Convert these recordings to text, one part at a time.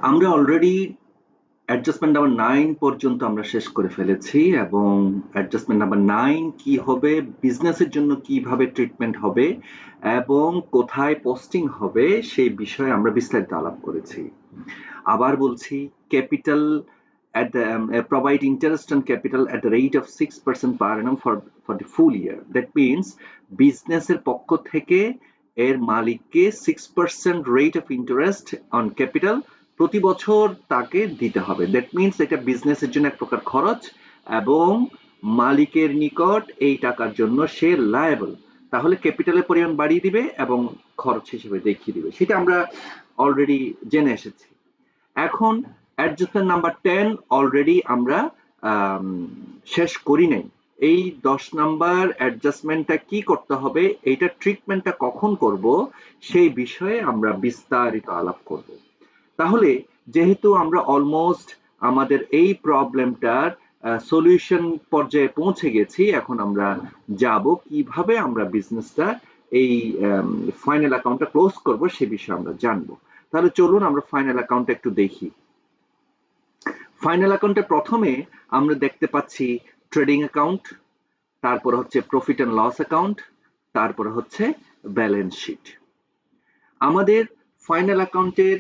আমরা already adjustment number 9 পর্যন্ত আমরা শেষ করে ফেলেছি এবং অ্যাডজাস্টমেন্ট নাম্বার 9 কি হবে, বিজনেসের জন্য কিভাবে ট্রিটমেন্ট হবে এবং কোথায় পোস্টিং হবে সেই বিষয়ে আমরা বিস্তারিত আলাপ করেছি। আবার বলছি, capital at the provide interest on capital at the rate of 6% per annum for the full year. That means বিজনেসের পক্ষ থেকে এর মালিককে 6% rate of interest on capital প্রতি বছর তাকে দিতে হবে। দ্যাট মিনস এটা বিজনেসের জন্য এক প্রকার খরচ এবং মালিকের নিকট এই টাকার জন্য সে লায়েবল। তাহলে ক্যাপিটালের পরিমাণ বাড়িয়ে দিবে এবং খরচ হিসেবে দেখিয়ে দিবে, সেটা আমরা অলরেডি জেনে এসেছি। এখন অ্যাডজাস্টমেন্ট নাম্বার 10 অলরেডি আমরা শেষ করি নাই। এই 10 নাম্বার অ্যাডজাস্টমেন্টটা কি করতে হবে, এইটা ট্রিটমেন্টটা কখন করব সেই বিষয়ে আমরা বিস্তারিত আলাপ করব। তাহলে যেহেতু আমরা অলমোস্ট আমাদের এই প্রবলেমটার সলিউশন পর্যায়ে পৌঁছে গেছি, এখন আমরা যাব কিভাবে আমরা বিজনেসটা এই ফাইনাল অ্যাকাউন্টটা ক্লোজ করব সে বিষয়ে আমরা জানবো। তাহলে চলুন আমরা ফাইনাল অ্যাকাউন্টটা একটু দেখি। ফাইনাল অ্যাকাউন্টে প্রথমে আমরা দেখতে পাচ্ছি ট্রেডিং অ্যাকাউন্ট, তারপর হচ্ছে প্রফিট অ্যান্ড লস অ্যাকাউন্ট, তারপর হচ্ছে ব্যালেন্স শিট। আমাদের ফাইনাল অ্যাকাউন্টের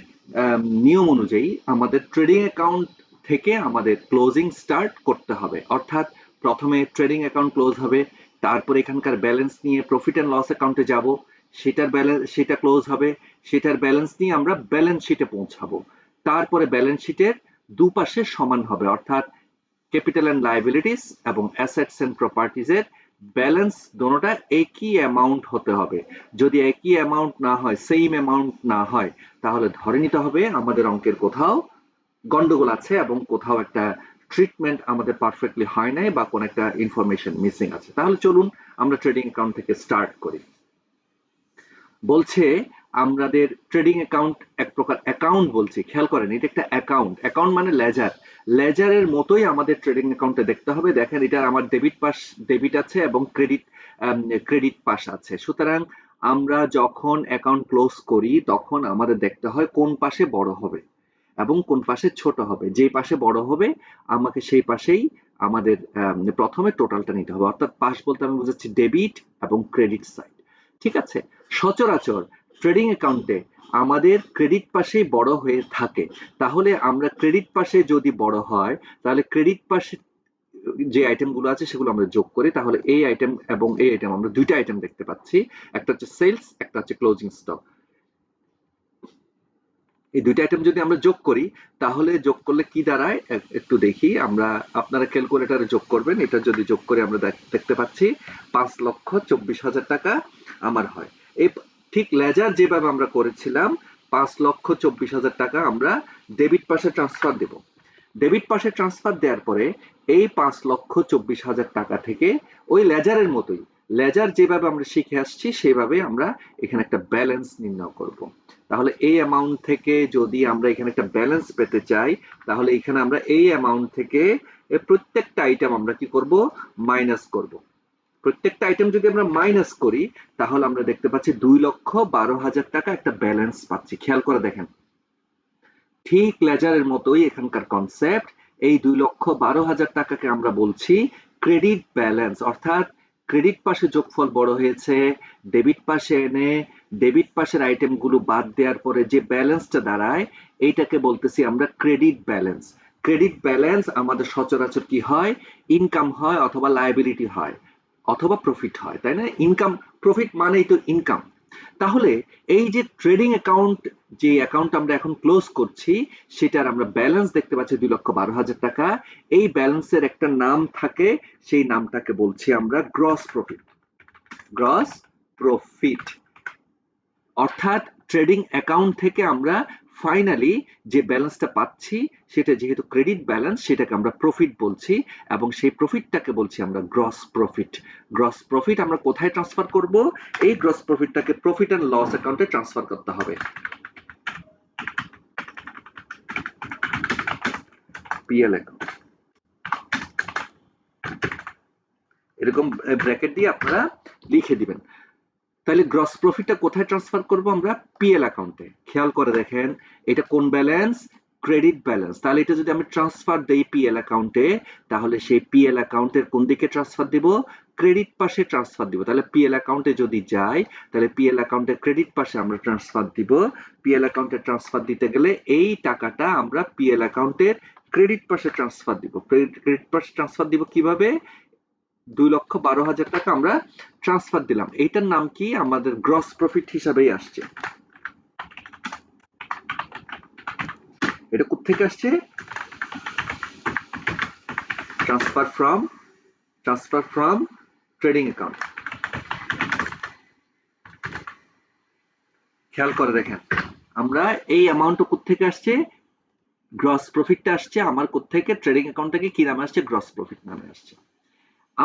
নিয়ম অনুযায়ী আমাদের ট্রেডিং অ্যাকাউন্ট থেকে আমাদের ক্লোজিং স্টার্ট করতে হবে, অর্থাৎ প্রথমে ট্রেডিং অ্যাকাউন্ট ক্লোজ হবে, তারপর এখানকার ব্যালেন্স নিয়ে প্রফিট অ্যান্ড লস অ্যাকাউন্টে যাব, সেটা ক্লোজ হবে, সেটার ব্যালেন্স নিয়ে আমরা ব্যালেন্স শিটে পৌঁছাবো। তারপরে ব্যালেন্স শিটের দুপাশে সমান হবে, অর্থাৎ ক্যাপিটাল অ্যান্ড লায়াবিলিটিস এবং অ্যাসেটস অ্যান্ড প্রপার্টিজের ব্যালেন্স দোনোটা একই অ্যামাউন্ট হতে হবে। যদি একই অ্যামাউন্ট না হয়, সেম অ্যামাউন্ট না হয়, তাহলে ধরে নিতে হবে আমাদের অঙ্কের কোথাও গন্ডগোল আছে এবং কোথাও একটা ট্রিটমেন্ট আমাদের পারফেক্টলি হয় নাই বা কোন একটা ইনফরমেশন মিসিং আছে। তাহলে চলুন আমরা ট্রেডিং অ্যাকাউন্ট থেকে স্টার্ট করি। বলছে আমাদের ট্রেডিং অ্যাকাউন্ট এক প্রকার অ্যাকাউন্ট, বলছি খেয়াল করেন, এটা একটা অ্যাকাউন্ট। অ্যাকাউন্ট মানে লেজার, লেজারের মতোই আমাদের ট্রেডিং অ্যাকাউন্টে দেখতে হবে। দেখেন, এটা আমার ডেবিট আছে এবং ক্রেডিট পাশ আছে। সুতরাং আমরা যখন অ্যাকাউন্ট ক্লোজ করি তখন আমাদের দেখতে হয় কোন পাশে বড় হবে এবং কোন পাশে ছোট হবে। যে পাশে বড় হবে আমাকে সেই পাশেই আমাদের প্রথমে টোটালটা নিতে হবে, অর্থাৎ পাশ বলতে আমি বুঝাচ্ছি ডেবিট এবং ক্রেডিট সাইড। ঠিক আছে, সচরাচর ট্রেডিং অ্যাকাউন্টে আমাদের ক্রেডিট পাশেই বড় হয়ে থাকে। তাহলে আমরা ক্রেডিট পাশে যদি বড় হয়, তাহলে ক্রেডিট পাশে যে আইটেমগুলো আছে সেগুলো আমরা যোগ করি। তাহলে এই আইটেম এবং এই আইটেম, আমরা দুইটা আইটেম দেখতে পাচ্ছি, একটা হচ্ছে সেলস, একটা হচ্ছে ক্লোজিং স্টক। এই দুইটা আইটেম যদি আমরা যোগ করি, তাহলে যোগ করলে কি দাঁড়ায় একটু দেখি আমরা। আপনারা ক্যালকুলেটরে যোগ করবেন। এটা যদি যোগ করে আমরা দেখতে পাচ্ছি 5,24,000 টাকা আমার হয়। এই ঠিক লেজার যেভাবে আমরা করেছিলাম 5,24,000 টাকা আমরা ডেবিট পাশে ট্রান্সফার দেব। ডেবিট পাশে ট্রান্সফার দেওয়ার পরে এই 5,24,000 টাকা থেকে ওই লেজারের মতোই, লেজার যেভাবে আমরা শিখে আসছি সেভাবে আমরা এখানে একটা ব্যালেন্স নির্ণয় করব। তাহলে এই অ্যামাউন্ট থেকে যদি আমরা এখানে একটা ব্যালেন্স পেতে চাই, তাহলে এখানে আমরা এই অ্যামাউন্ট থেকে প্রত্যেকটা আইটেম আমরা কি করব, মাইনাস করব। প্রত্যেকটা আইটেম যদি আমরা মাইনাস করি, তাহলে আমরা দেখতে পাচ্ছি 2,12,000 টাকা একটা ব্যালেন্স পাচ্ছি। খেয়াল করে দেখেন, ঠিক লেজারের মতোই এখানকার কনসেপ্ট। এই 2,12,000 টাকাকে আমরা বলছি ক্রেডিট ব্যালেন্স, অর্থাৎ ক্রেডিট পাশে যোগফল বড় হয়েছে, ডেবিট পাশে এনে ডেবিট পাশের আইটেমগুলো বাদ দেওয়ার পরে যে ব্যালেন্সটা দাঁড়ায়, এইটাকে বলতেছি আমরা ক্রেডিট ব্যালেন্স। ক্রেডিট ব্যালেন্স আমাদের সচরাচর কি হয়, ইনকাম হয় অথবা লায়াবিলিটি হয় অথবা প্রফিট হয়, তাই না? ইনকাম প্রফিট মানেই তো ইনকাম। তাহলে এই যে ট্রেডিং অ্যাকাউন্ট, যে অ্যাকাউন্ট আমরা এখন ক্লোজ করছি, সেটার আমরা ব্যালেন্স দেখতে পাচ্ছি 2,12,000 টাকা। এই ব্যালেন্সের একটা নাম থাকে, সেই নামটাকে বলছি আমরা গ্রস প্রফিট। গ্রস প্রফিট অর্থাৎ ট্রেডিং অ্যাকাউন্ট থেকে আমরা ফাইনালি যে ব্যালেন্সটা পাচ্ছি সেটা যেহেতু ক্রেডিট ব্যালেন্স, সেটাকে আমরা প্রফিট বলছি এবং সেই প্রফিটটাকে বলছি আমরা গ্রস প্রফিট। গ্রস প্রফিট আমরা কোথায় ট্রান্সফার করব? এই গ্রস প্রফিটটাকে প্রফিট অ্যান্ড লস অ্যাকাউন্টে ট্রান্সফার করতে হবে। পিএল অ্যাকাউন্ট এরকম ব্র্যাকেট দিয়ে আপনারা লিখে দিবেন। তাহলে গ্রস প্রফিটটা কোথায় ট্রান্সফার করব আমরা? পিএল অ্যাকাউন্টে। খেয়াল করে দেখেন, এটা কোন ব্যালেন্স? ক্রেডিট ব্যালেন্স, তাহলে এটা যদি আমি ট্রান্সফার দেই পিএল অ্যাকাউন্টে, তাহলে সেই পিএল অ্যাকাউন্টের কোন দিকে ট্রান্সফার দিব? ক্রেডিট পাশে ট্রান্সফার দিব। তাহলে পিএল অ্যাকাউন্টে যদি যাই, তাহলে পিএল অ্যাকাউন্টের ক্রেডিট পাশে আমরা ট্রান্সফার দিব। পিএল অ্যাকাউন্টে ট্রান্সফার দিতে গেলে এই টাকাটা আমরা পিএল অ্যাকাউন্টের ক্রেডিট পাশে ট্রান্সফার দিব। ক্রেডিট পাশে ট্রান্সফার দিব কিভাবে? 2,12,000 টাকা আমরা ট্রান্সফার দিলাম। এইটার নাম কি? আমাদের গ্রস প্রফিট হিসাবেই আসছে। এটা কোথা থেকে আসছে? Transfer from trading account. খেয়াল করে দেখেন, আমরা এই অ্যামাউন্টটা কোথা থেকে আসছে? গ্রস প্রফিটটা আসছে আমার কোথা থেকে? ট্রেডিং অ্যাকাউন্ট থেকে। কি নামে আসছে? গ্রস প্রফিট নামে আসছে।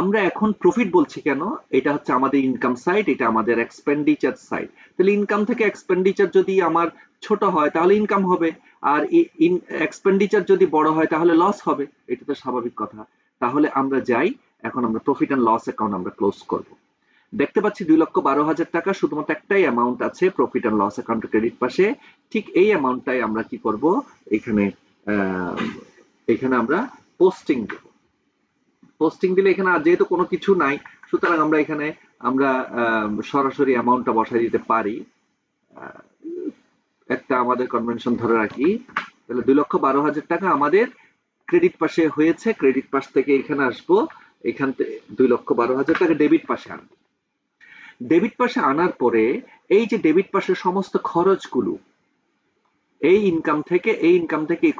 আমরা এখন প্রফিট বলছি কেন? এটা হচ্ছে আমাদের ইনকাম সাইড, এটা আমাদের এক্সপেন্ডিচার সাইড। তাহলে ইনকাম থেকে এক্সপেন্ডিচার যদি আমার ছোট হয় তাহলে ইনকাম হবে, আর এক্সপেন্ডিচার যদি বড় হয় তাহলে লস হবে। এটা তো স্বাভাবিক কথা। তাহলে আমরা যাই, এখন আমরা প্রফিট অ্যান্ড লস অ্যাকাউন্ট আমরা ক্লোজ করব। দেখতে পাচ্ছি 2,12,000 টাকা শুধুমাত্র একটাই অ্যামাউন্ট আছে profit and loss account credit পাশে। ঠিক এই অ্যামাউন্টটাই আমরা কি করব? এখানে এখানে আমরা পোস্টিং দেব। পোস্টিং দিলে এখানে যেহেতু কোনো কিছু নাই, সুতরাং আমরা এখানে আমরা সরাসরি অ্যামাউন্টটা বসাই দিতে পারি। একটা আমাদের কনভেনশন ধরে রাখি, তাহলে 2,12,000 টাকা আমাদের ক্রেডিট পাশে হয়েছে। ক্রেডিট পাশ থেকে এখানে আসবো, এখান থেকে 2,12,000 টাকা ডেবিট পাশে আনবো। ডেবিট পাশে আনার পরে এই যে ডেবিট পাশের সমস্ত খরচগুলো, এই ইনকাম থেকে এই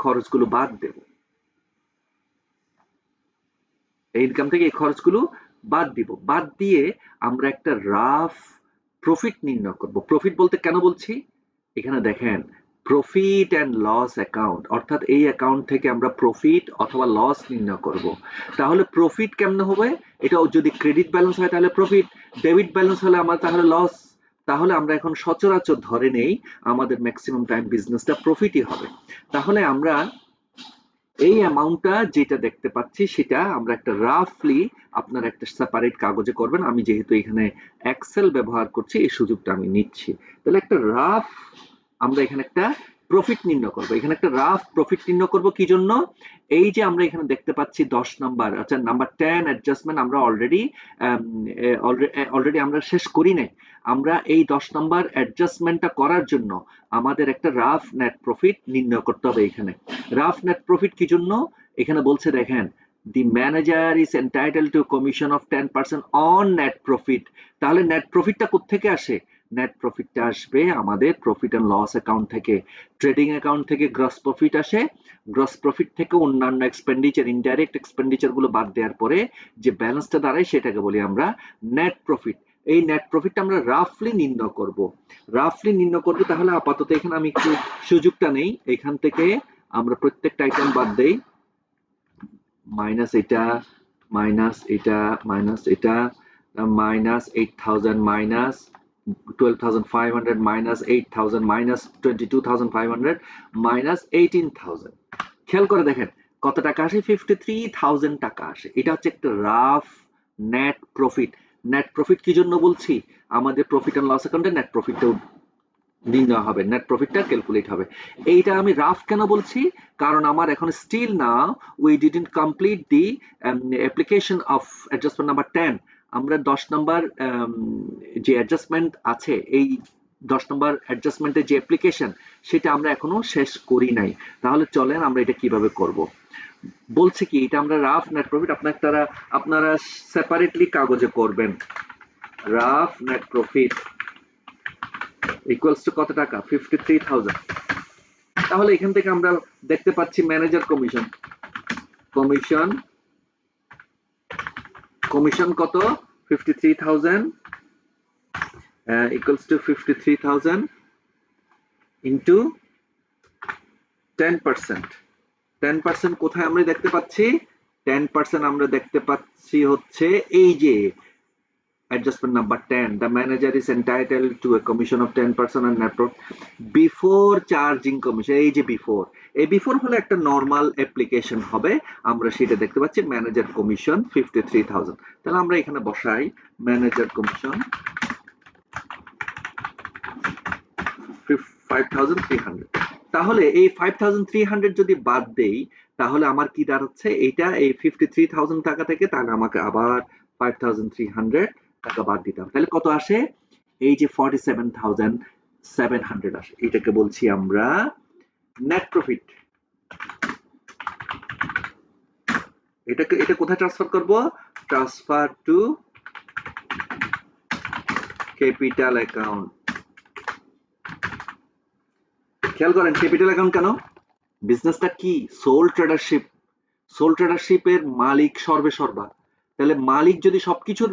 খরচগুলো বাদ দেব। এই ইনকাম থেকে এই খরচগুলো বাদ দিব। বাদ দিয়ে আমরা একটা রাফ প্রফিট নির্ণয় করব। প্রফিট বলতে কেন বলছি? এখানে দেখেন, প্রফিট অ্যান্ড লস অ্যাকাউন্ট, অর্থাৎ এই অ্যাকাউন্ট থেকে আমরা প্রফিট অথবা লস নির্ণয় করব। তাহলে প্রফিট কেমনে হবে? এটা যদি ক্রেডিট ব্যালেন্স হয় তাহলে প্রফিট, ডেবিট ব্যালেন্স হলে আমার তাহলে লস। তাহলে আমরা এখন সচরাচর ধরে নেই আমাদের ম্যাক্সিমাম টাইম বিজনেসটা প্রফিটই হবে। তাহলে আমরা এই অ্যামাউন্টটা যেটা দেখতে পাচ্ছি সেটা আমরা একটা রাফলি আপনার একটা সেপারেট কাগজে করবেন। আমি যেহেতু এখানে এক্সেল ব্যবহার করছি এই সুযোগটা আমি নিচ্ছি। তাহলে একটা রাফ আমরা এখানে একটা প্রফিট নির্ণয় করব। এখানে একটা রাফ প্রফিট নির্ণয় করব কি জন্য? এই যে আমরা এখানে দেখতে পাচ্ছি 10 নাম্বার, আচ্ছা নাম্বার 10 অ্যাডজাস্টমেন্ট আমরা অলরেডি আমরা শেষ করি নাই। আমরা এই 10 নাম্বার অ্যাডজাস্টমেন্টটা করার জন্য আমাদের একটা রাফ নেট প্রফিট নির্ণয় করতে হবে। এখানে রাফ নেট প্রফিট কি জন্য? এখানে বলছে দেখেন, the manager is entitled to commission of 10% on net profit। তাহলে নেট প্রফিটটা কোত্থেকে আসে? নেট প্রফিটটা আসবে আমাদের প্রফিট এন্ড লস অ্যাকাউন্ট থেকে। ট্রেডিং অ্যাকাউন্ট থেকে গ্রস প্রফিট আসে, গ্রস প্রফিট থেকে অন্যান্য এক্সপেন্ডিচার, ইনডাইরেক্ট এক্সপেন্ডিচার গুলো বাদ দেওয়ার পরে যে ব্যালেন্সটা দাঁড়ায় সেটাকে বলি আমরা নেট প্রফিট। এই নেট প্রফিটটা আমরা রাফলি নির্ণয় করব। তাহলে আপাতত এখানে আমি একটু সুযোগটা নেই, এখান থেকে আমরা প্রত্যেকটা আইটেম বাদ দেই। মাইনাস এটা, মাইনাস এটা, মাইনাস এটা, minus 8,000, minus 12,500, minus 8,000, minus 22,500, minus 18,000। খেয়াল করে দেখেন কত টাকা আসে? 53,000 টাকা আসে। এটা হচ্ছে একটা rough net profit. Net profit কি জন্য বলছি? আমাদের প্রফিট এন্ড লস অ্যাকাউন্টে নেট প্রফিটটাও নির্ণয় হবে, নেট প্রফিটটা ক্যালকুলেট হবে। এইটা আমি রাফ কেন বলছি? কারণ আমার এখন still now we didn't complete the application of adjustment number 10। আমরা 10 নাম্বার যে অ্যাডজাস্টমেন্ট আছে, এই 10 নাম্বার অ্যাডজাস্টমেন্টের যে অ্যাপ্লিকেশন সেটা আমরা এখনো শেষ করি নাই। তাহলে চলেন আমরা এটা কিভাবে করব। বলছে কি, এটা আমরা রাফ নেট প্রফিট আপনারা সেপারেটলি কাগজে করবেন। Rough net profit equals to কত টাকা? 53,000। তাহলে এখান থেকে আমরা দেখতে পাচ্ছি ম্যানেজার কমিশন, কমিশন কত? 53,000 equals to 53,000 into 10%। 10% কোথায় আমরা দেখতে পাচ্ছি? 10% আমরা দেখতে পাচ্ছি হচ্ছে এই যে adjustment number 10, the manager is entitled to a commission of 10% on net profit before charging commission। এই যে বিফোর, এই বিফোর হলে একটা নরমাল অ্যাপ্লিকেশন হবে, আমরা সেটা দেখতে পাচ্ছি ম্যানেজার কমিশন 53,000। তাহলে আমরা এখানে বসাই ম্যানেজার কমিশন 5,300। তাহলে এই 5300 যদি বাদ দেই তাহলে আমার কি দাঁড়াচ্ছে, এইটা এই 53,000 টাকা থেকে তাহলে আমাকে আবার 5300 টাকা বাদ দিতে হবে, তাহলে কত আসে, এই যে 47,700 আসে, এটাকে বলছি আমরা নেট প্রফিট। এটা কোথায় ট্রান্সফার করব, ট্রান্সফার টু ক্যাপিটাল অ্যাকাউন্ট। খেয়াল করেন ক্যাপিটাল অ্যাকাউন্ট কেন, বিজনেসটা কি, সোল ট্রেডারশিপ, সোল ট্রেডারশিপের মালিক সর্বে সর্বা, তাহলে মালিক যদি সবকিছুর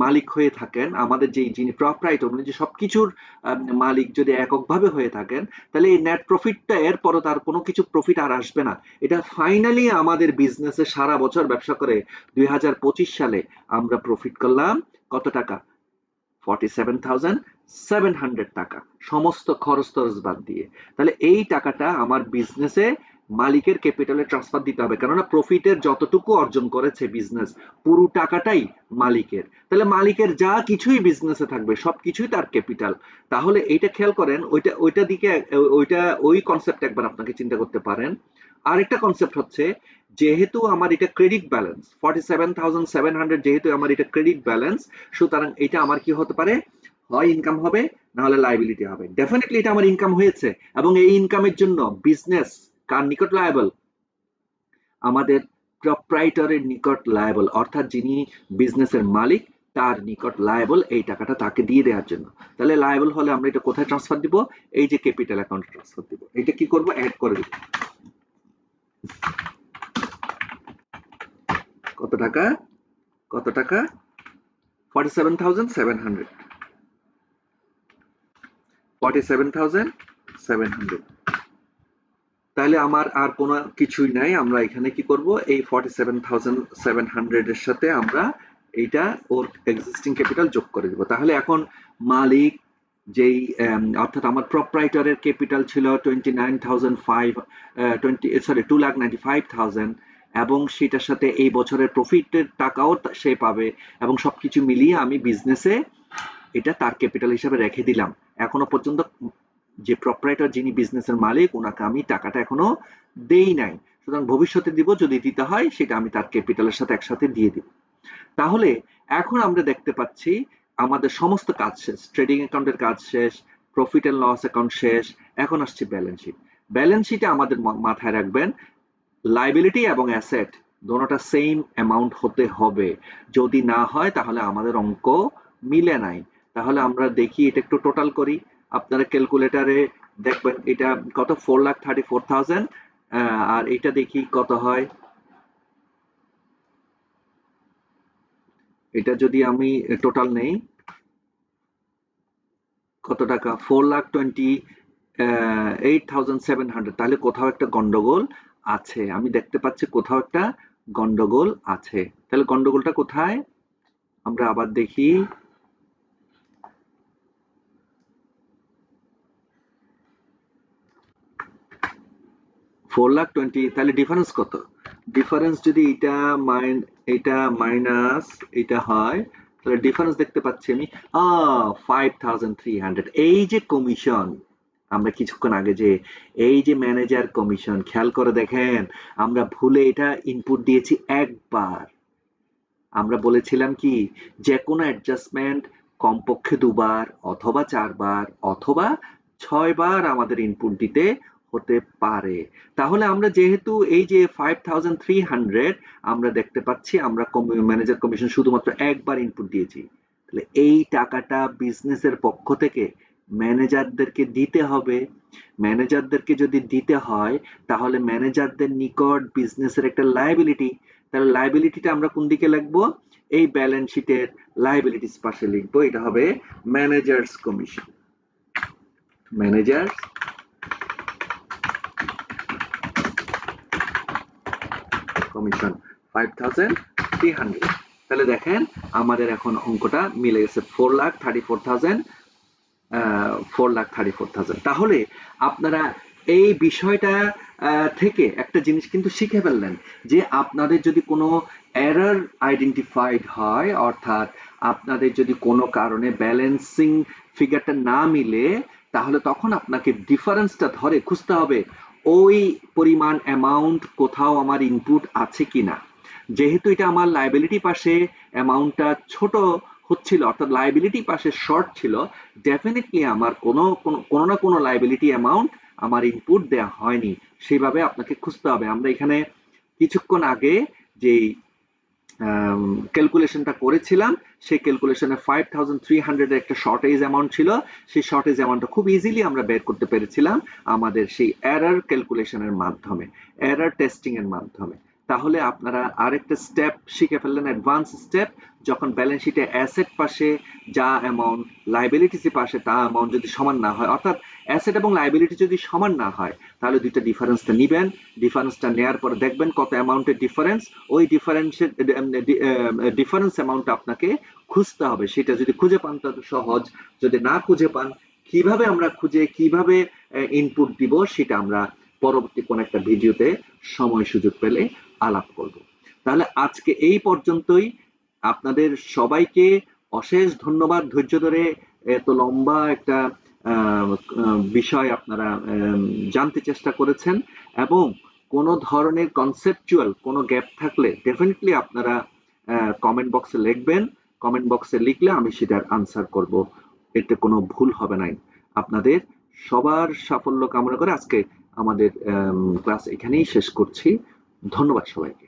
মালিক হয়ে থাকেন, আমাদের যে যিনি প্রপারাইটর উনি যে সবকিছুর মালিক যদি এককভাবে হয়ে থাকেন, তাহলে এই নেট প্রফিটটা এরপরও তার কোনো কিছু প্রফিট আর আসবে না। এটা ফাইনালি আমাদের বিজনেসে সারা বছর ব্যবসা করে 2025 সালে আমরা প্রফিট করলাম কত টাকা, 47,700 টাকা, সমস্ত খরচ টরচ বাদ দিয়ে। তাহলে এই টাকাটা আমার বিজনেসে মালিকের ক্যাপিটালে ট্রান্সফার দিতে হবে, কেননা প্রফিটের যতটুকু অর্জন করেছে বিজনেস পুরো টাকাটাই মালিকের, তাহলে মালিকের যা কিছুই বিজনেসে থাকবে সবকিছুই তার ক্যাপিটাল। তাহলে এইটা খেয়াল করেন, ওইটা দিকে ওই কনসেপ্ট একবার আপনাকে চিন্তা করতে পারেন। আরেকটা কনসেপ্ট হচ্ছে, যেহেতু আমার এটা ক্রেডিট ব্যালেন্স 47,700, যেহেতু আমার এটা ক্রেডিট ব্যালেন্স, সুতরাং এটা আমার কি হতে পারে, হয় ইনকাম হবে না হলে লাইবিলিটি হবে। ডেফিনেটলি এটা আমার ইনকাম হয়েছে, এবং এই ইনকামের জন্য বিজনেস কার নিকট লায়াবল, আমাদের প্রপ্রাইটরের নিকট লায়াবল, অর্থাৎ যিনি বিজনেসের মালিক তার নিকট লায়াবল এই টাকাটা তাকে দিয়ে দেওয়ার জন্য। তাহলে লায়াবল হলে আমরা এটা কোথায় ট্রান্সফার দিব, এই যে ক্যাপিটাল অ্যাকাউন্টে ট্রান্সফার দিব। এটা কি করব, অ্যাড করে দিব, কত টাকা, কত টাকা, 47,700, 47,700। তাহলে আমার আর কোনো কিছুই নাই, আমরা এখানে কি করব, এই 47,700 এর সাথে আমরা এইটা ওর এক্সিস্টিং ক্যাপিটাল যোগ করে দিব। তাহলে এখন মালিক যেই অর্থাৎ আমার প্রপ্রাইটরের ক্যাপিটাল ছিল 2,95,000, এবং সেটার সাথে এই বছরের প্রফিটের টাকাও সে পাবে, এবং সবকিছু মিলিয়ে আমি বিজনেসে এটা তার ক্যাপিটাল হিসাবে রেখে দিলাম। এখনো পর্যন্ত যে প্রপারেটর যিনি বিজনেসের মালিক ওনাকে আমি টাকাটা এখনো দেই নাই, সুতরাং ভবিষ্যতে দিব, যদি দিতে হয় সেটা আমি তার ক্যাপিটালের সাথে একসাথে দিয়ে দিব। তাহলে এখন আমরা দেখতে পাচ্ছি আমাদের সমস্ত কাজ শেষ, ট্রেডিং অ্যাকাউন্টের কাজ শেষ, প্রফিট এন্ড লস অ্যাকাউন্ট শেষ, এখন আসছে ব্যালেন্স শিট। ব্যালেন্স শিটে আমাদের মাথায় রাখবেন লাইবিলিটি এবং অ্যাসেট দোনোটা সেম অ্যামাউন্ট হতে হবে, যদি না হয় তাহলে আমাদের অঙ্ক মিলে নাই। তাহলে আমরা দেখি এটা একটু টোটাল করি, আপনারা ক্যালকুলেটারে দেখবেন এটা কত, 4,34,000, আর এটা দেখি কত হয়, এটা যদি আমি টোটাল নেই কত টাকা, 4,28,700, তাহলে কোথাও একটা গন্ডগোল আছে, আমি দেখতে পাচ্ছি কোথাও একটা গন্ডগোল আছে। তাহলে গন্ডগোলটা কোথায়, আমরা আবার দেখি, 4,20,000, তাহলে ডিফারেন্স কত, ডিফারেন্স যদি এটা মাইনাস এটা হয়, তাহলে ডিফারেন্স দেখতে পাচ্ছি আমি 5,300। এই যে কমিশন, আমরা কিছুক্ষণ আগে যে এই যে ম্যানেজার কমিশন, খেয়াল করে দেখেন আমরা ভুলে এটা ইনপুট দিয়েছি একবার। আমরা বলেছিলাম কি, যে কোনো অ্যাডজাস্টমেন্ট কমপক্ষে 2 বার অথবা 4 বার অথবা 6 বার আমাদের ইনপুট দিতে হতে পারে। তাহলে আমরা যেহেতু এই যে 5,300 আমরা দেখতে পাচ্ছি আমরা ম্যানেজার কমিশন শুধুমাত্র একবার ইনপুট দিয়েছি, তাহলে এই টাকাটা বিজনেসের পক্ষ থেকে ম্যানেজারদেরকে দিতে হবে। ম্যানেজারদেরকে যদি দিতে হয় তাহলে ম্যানেজারদের নিকট বিজনেসের একটা লায়াবিলিটি, তাহলে লায়াবিলিটিটা আমরা কোন দিকে লিখবো, এই ব্যালেন্স শিটের লায়াবিলিটিস পাশে লিখবো, এটা হবে ম্যানেজার্স কমিশন, ম্যানেজার কমিশন 5,300। তাহলে দেখেন আমাদের এখন অঙ্কটা মিলে গেছে, 4,34,000। তাহলে আপনারা এই বিষয়টা থেকে একটা জিনিস কিন্তু শিখে ফেললেন, যে আপনাদের যদি কোনো এরর আইডেন্টিফাইড হয়, অর্থাৎ আপনাদের যদি কোনো কারণে ব্যালেন্সিং ফিগারটা না মিলে, তাহলে তখন আপনাকে ডিফারেন্সটা ধরে খুঁজতে হবে ওই পরিমাণ অ্যামাউন্ট কোথাও আমার ইনপুট আছে কিনা। যেহেতু এটা আমার লায়াবিলিটি পাশে অ্যামাউন্টটা ছোট হচ্ছিল, অর্থাৎ লায়াবিলিটি পাশে শর্ট ছিল, ডেফিনেটলি আমার কোনো না কোনো লায়াবিলিটি অ্যামাউন্ট আমার ইনপুট দেয়া হয়নি। সেইভাবে আপনাকে খুঁজতে হবে। আমরা এখানে কিছুক্ষণ আগে যে ক্যালকুলেশনটা করেছিলাম, সেই ক্যালকুলেশনে 5300 এর একটা শর্টেজ অ্যামাউন্ট ছিল। সেই শর্টেজ অ্যামাউন্টটা খুব ইজিলি আমরা বের করতে পেরেছিলাম আমাদের সেই এরর ক্যালকুলেশনের মাধ্যমে, এরর টেস্টিং এর মাধ্যমে। তাহলে আপনারা আরেকটা স্টেপ শিখে ফেললেন, অ্যাডভান্স স্টেপ। যখন ব্যালেন্স শিটে অ্যাসেট পাশে যা অ্যামাউন্ট, লাইবিলিটিস পাশে তা অ্যামাউন্ট যদি সমান না হয়, অর্থাৎ অ্যাসেট এবং লাইবিলিটি যদি সমান না হয়, তাহলে দুইটা ডিফারেন্সটা নিবেন। ডিফারেন্সটা নেওয়ার পরে দেখবেন কত অ্যামাউন্টের ডিফারেন্স। ওই ডিফারেন্সের ডিফারেন্স অ্যামাউন্টটা আপনাকে খুঁজতে হবে। সেটা যদি খুঁজে পান তাহলে সহজ, যদি না খুঁজে পান কিভাবে আমরা খুঁজে কিভাবে ইনপুট দিব সেটা আমরা পরবর্তী কোন একটা ভিডিওতে সময় সুযোগ পেলে আলাপ করব। তাহলে আজকে এই পর্যন্তই। আপনাদের সবাইকে অশেষ ধন্যবাদ ধৈর্য ধরে এত লম্বা একটা বিষয় আপনারা জানতে চেষ্টা করেছেন, এবং কোনো ধরনের কনসেপচুয়াল কোনো গ্যাপ থাকলে ডেফিনেটলি আপনারা কমেন্ট বক্সে লিখবেন। কমেন্ট বক্সে লিখলে আমি সেটার আনসার করব, এতে কোনো ভুল হবে না। আপনাদের সবার সাফল্য কামনা করে আজকে আমাদের ক্লাস এখানেই শেষ করছি। ধন্যবাদ সবাইকে।